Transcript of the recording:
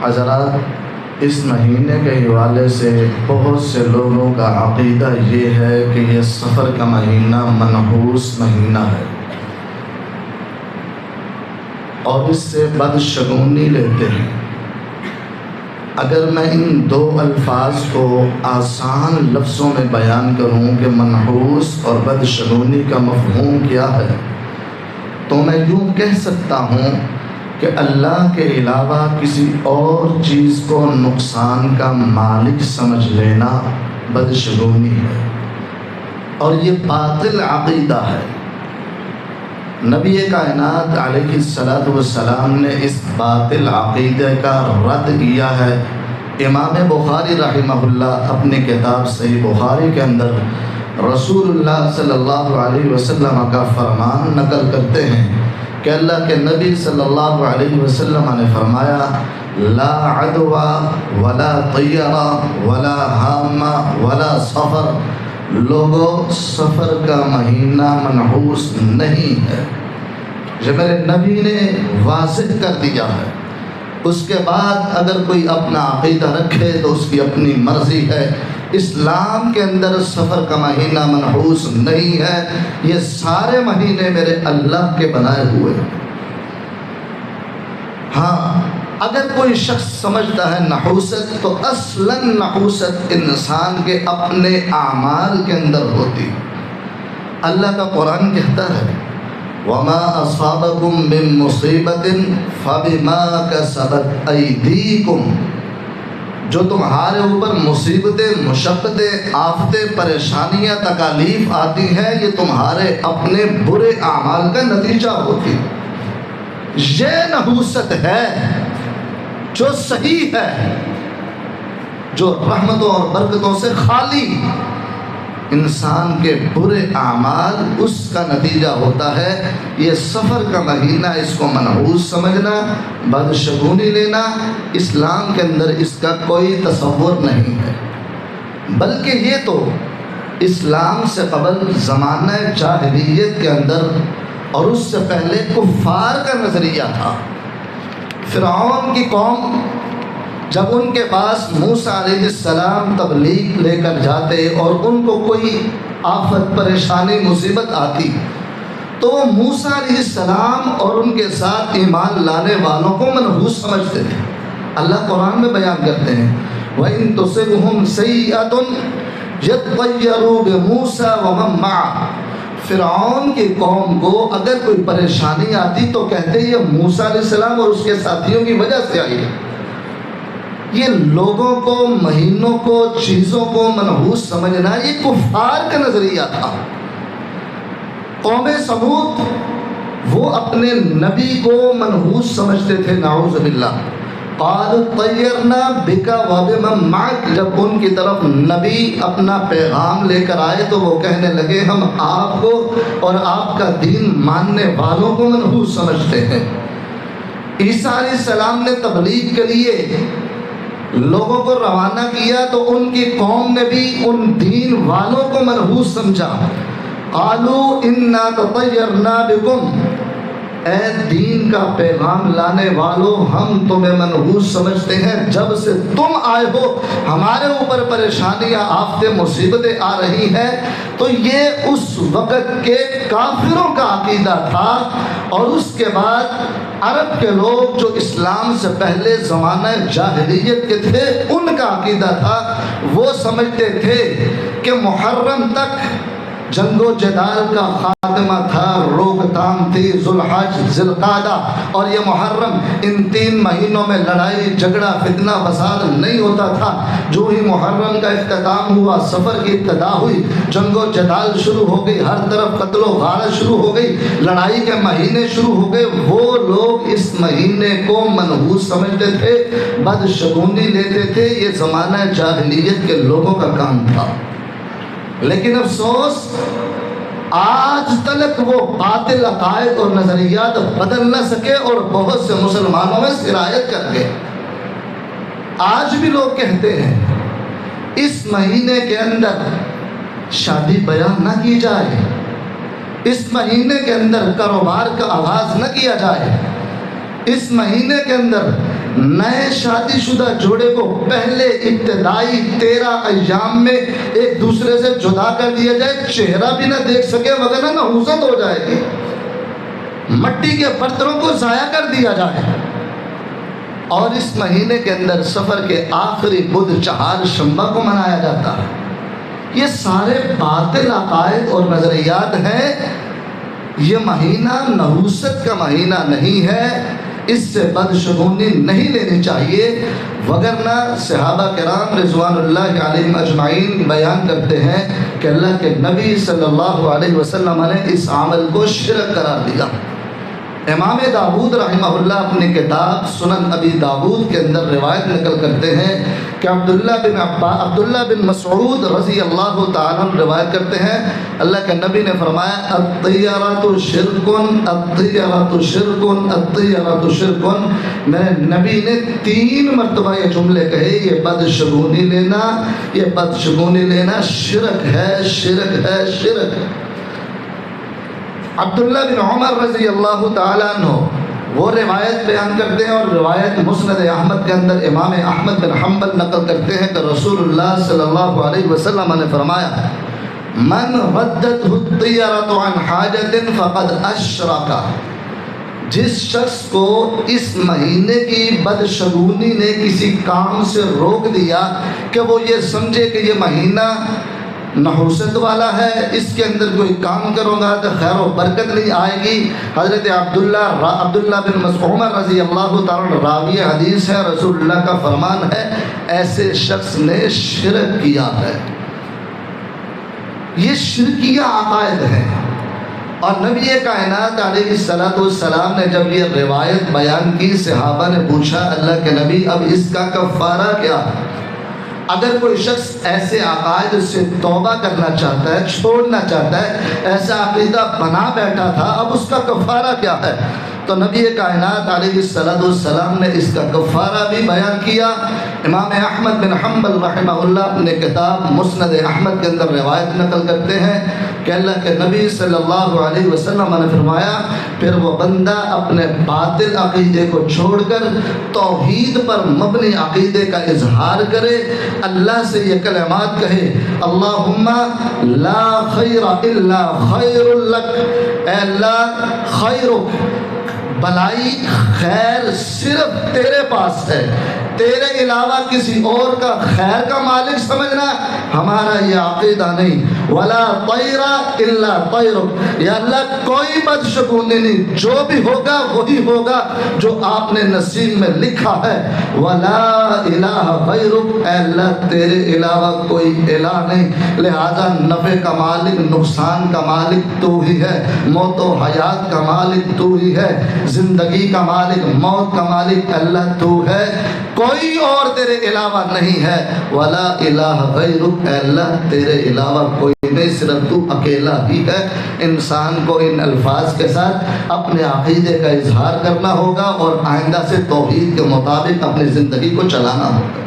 حضرات، اس مہینے کے حوالے سے بہت سے لوگوں کا عقیدہ یہ ہے کہ یہ سفر کا مہینہ منحوس مہینہ ہے اور اس سے بدشگونی لیتے ہیں۔ اگر میں ان دو الفاظ کو آسان لفظوں میں بیان کروں کہ منحوس اور بدشگونی کا مفہوم کیا ہے، تو میں یوں کہہ سکتا ہوں کہ اللہ کے علاوہ کسی اور چیز کو نقصان کا مالک سمجھ لینا بدشگونی ہے، اور یہ باطل عقیدہ ہے۔ نبی کائنات علیہ الصلاۃ والسلام نے اس باطل عقیدے کا رد کیا ہے۔ امام بخاری رحمہ اللہ اپنی کتاب صحیح بخاری کے اندر رسول اللہ صلی اللہ علیہ وسلم کا فرمان نقل کرتے ہیں کہ اللہ کے نبی صلی اللہ علیہ وسلم نے فرمایا: لا عدوى ولا طیرہ ولا حامہ ولا سفر، لوگوں سفر کا مہینہ منحوس نہیں ہے۔ یہ میرے نبی نے واضح کر دیا ہے۔ اس کے بعد اگر کوئی اپنا عقیدہ رکھے تو اس کی اپنی مرضی ہے۔ اسلام کے اندر سفر کا مہینہ منحوس نہیں ہے، یہ سارے مہینے میرے اللہ کے بنائے ہوئے ہیں۔ ہاں، اگر کوئی شخص سمجھتا ہے نحوست، تو اصلاً نحوست انسان کے اپنے اعمال کے اندر ہوتی۔ اللہ کا قرآن کہتا ہے: وَمَا أَصَابَكُم مِّن مُّصِيبَةٍ فَبِمَا كَسَبَتْ أَيْدِيكُمْ، جو تمہارے اوپر مصیبتیں، مشقتیں، آفتیں، پریشانیاں، تکالیف آتی ہیں، یہ تمہارے اپنے برے اعمال کا نتیجہ ہوتی۔ یہ نحوست ہے جو صحیح ہے، جو رحمتوں اور برکتوں سے خالی۔ انسان کے برے اعمال اس کا نتیجہ ہوتا ہے۔ یہ سفر کا مہینہ، اس کو منحوس سمجھنا، بدشگونی لینا، اسلام کے اندر اس کا کوئی تصور نہیں ہے۔ بلکہ یہ تو اسلام سے قبل زمانہ جاہلیت کے اندر اور اس سے پہلے کفار کا نظریہ تھا۔ فرعون کی قوم جب ان کے پاس موسیٰ علیہ السلام تبلیغ لے کر جاتے اور ان کو کوئی آفت، پریشانی، مصیبت آتی، تو وہ موسیٰ علیہ السلام اور ان کے ساتھ ایمان لانے والوں کو منحوس سمجھتے تھے۔ اللہ قرآن میں بیان کرتے ہیں: وَإِن تُصِبْهُمْ سَيِّئَةٌ يَطَّيَّرُوا بِمُوسَىٰ وَمَن مَّعَهُ، فرعون کی قوم کو اگر کوئی پریشانی آتی تو کہتے یہ موسیٰ علیہ السلام اور اس کے ساتھیوں کی وجہ سے آئی ہے۔ یہ لوگوں کو، مہینوں کو، چیزوں کو منحوس سمجھنا یہ کفار کا نظریہ تھا۔ قوم سمود وہ اپنے نبی کو منحوس سمجھتے تھے، نعوذ باللہ۔ قالوا طیرنا بک وبمن معک، جب ان کی طرف نبی اپنا پیغام لے کر آئے تو وہ کہنے لگے ہم آپ کو اور آپ کا دین ماننے والوں کو منحوس سمجھتے ہیں۔ عیسیٰ علیہ السلام نے تبلیغ کے لیے لوگوں کو روانہ کیا تو ان کی قوم نے بھی ان دین والوں کو منحوس سمجھا۔ قالوا انا تطیرنا بکم، اے دین کا پیغام لانے والوں، ہم تمہیں منحوس سمجھتے ہیں، جب سے تم آئے ہو ہمارے اوپر پریشانیاں، آفتیں، مصیبتیں آ رہی ہیں۔ تو یہ اس وقت کے کافروں کا عقیدہ تھا، اور اس کے بعد عرب کے لوگ جو اسلام سے پہلے زمانہ جاہلیت کے تھے ان کا عقیدہ تھا۔ وہ سمجھتے تھے کہ محرم تک جنگ و جدال کا خاتمہ تھا، روک تھام تھی، ذوالحج، ذوالقعدہ اور یہ محرم، ان 3 مہینوں میں لڑائی جھگڑا فتنہ فساد نہیں ہوتا تھا۔ جو ہی محرم کا اختتام ہوا، سفر کی ابتدا ہوئی، جنگ و جدال شروع ہو گئی، ہر طرف قتل و غارت شروع ہو گئی، لڑائی کے مہینے شروع ہو گئے۔ وہ لوگ اس مہینے کو منحوس سمجھتے تھے، بدشگونی لیتے تھے، یہ زمانہ جاہلیت کے لوگوں کا کام تھا۔ لیکن افسوس آج تلک وہ باطل عقائد اور نظریات بدل نہ سکے اور بہت سے مسلمانوں میں سرایت کر گئے۔ آج بھی لوگ کہتے ہیں اس مہینے کے اندر شادی بیان نہ کی جائے، اس مہینے کے اندر کاروبار کا آغاز نہ کیا جائے، اس مہینے کے اندر نئے شادی شدہ جوڑے کو پہلے ابتدائی 13 ایام میں ایک دوسرے سے جدا کر دیا جائے، چہرہ بھی نہ دیکھ سکے وغیرہ نحوست ہو جائے گی، مٹی کے برتنوں کو ضائع کر دیا جائے۔ اور اس مہینے کے اندر سفر کے آخری بدھ چہار شنبہ کو منایا جاتا ہے۔ یہ سارے باطل عقائد اور نظریات ہیں۔ یہ مہینہ نحوست کا مہینہ نہیں ہے، اس سے بدشگونی نہیں لینی چاہیے، وگرنہ صحابہ کرام رضوان اللہ علیہم اجمعین بیان کرتے ہیں کہ اللہ کے نبی صلی اللہ علیہ وسلم نے اس عمل کو شرک قرار دیا۔ امام داود رحمہ اللہ اپنی کتاب سنن ابی داود کے اندر روایت نقل کرتے ہیں کہ عبداللہ بن مسعود رضی اللہ تعالیٰ روایت کرتے ہیں، اللہ کے نبی نے فرمایا الطیرۃ شرکن الطیرۃ شرکن الطیرۃ شرکن۔ میرے نبی نے 3 مرتبہ یہ جملے کہے، یہ بدشگونی لینا، یہ بدشگونی لینا شرک ہے، شرک ہے، شرک۔ عبداللہ بن عمر رضی اللہ تعالیٰ عنہ وہ روایت بیان کرتے ہیں، اور روایت مسند احمد کے اندر امام احمد بن حنبل نقل کرتے ہیں کہ رسول اللہ صلی اللہ علیہ وسلم نے فرمایا من ردت الطیرۃ عن حاجت فقد اشرک۔ جس شخص کو اس مہینے کی بدشگونی نے کسی کام سے روک دیا کہ وہ یہ سمجھے کہ یہ مہینہ نحوست والا ہے، اس کے اندر کوئی کام کروں گا تو خیر و برکت نہیں آئے گی۔ حضرت عبداللہ بن مسعود رضی اللہ تعالیٰ راوی حدیث ہے، رسول اللہ کا فرمان ہے ایسے شخص نے شرک کیا ہے۔ یہ شرکیہ عقائد ہیں۔ اور نبی کائنات علیہ السلام نے جب یہ روایت بیان کی، صحابہ نے پوچھا اللہ کے نبی اب اس کا کفارہ کیا؟ اگر کوئی شخص ایسے عقائد سے توبہ کرنا چاہتا ہے، چھوڑنا چاہتا ہے، ایسا عقیدہ بنا بیٹھا تھا، اب اس کا کفارہ کیا ہے؟ تو نبی کائنات علیہ السلام نے اس کا کفارہ بھی بیان کیا۔ امام احمد بن حنبل رحمہ اللہ اپنے کتاب مسند احمد کے اندر روایت نقل کرتے ہیں کہ اللہ کے نبی صلی اللہ علیہ وسلم نے فرمایا پھر وہ بندہ اپنے باطل عقیدے کو چھوڑ کر توحید پر مبنی عقیدے کا اظہار کرے، اللہ سے یہ کلمات کہے اللہم لا خیر الا خیر لک، اے اللہ خیرک، بھلائی خیر صرف تیرے پاس ہے، تیرے علاوہ کسی اور کا خیر کا مالک سمجھنا ہمارا یہ عقیدہ نہیں۔ ولا طیر الا طیرک، یا اللہ کوئی بدشگونی نہیں، جو بھی ہوگا وہی ہوگا جو آپ نے نصیب میں لکھا ہے۔ ولا الہ غیرک، اے اللہ تیرے علاوہ کوئی الہ نہیں، لہذا نفع کا مالک، نقصان کا مالک تو ہی ہے، موت و حیات کا مالک تو ہی ہے، زندگی کا مالک، موت کا مالک اللہ تو ہے، کوئی اور تیرے علاوہ نہیں ہے۔ ولا الہ غیرک، اے اللہ تیرے علاوہ کوئی نہیں، صرف تو اکیلا ہی ہے۔ انسان کو ان الفاظ کے ساتھ اپنے عقیدے کا اظہار کرنا ہوگا اور آئندہ سے توحید کے مطابق اپنی زندگی کو چلانا ہوگا۔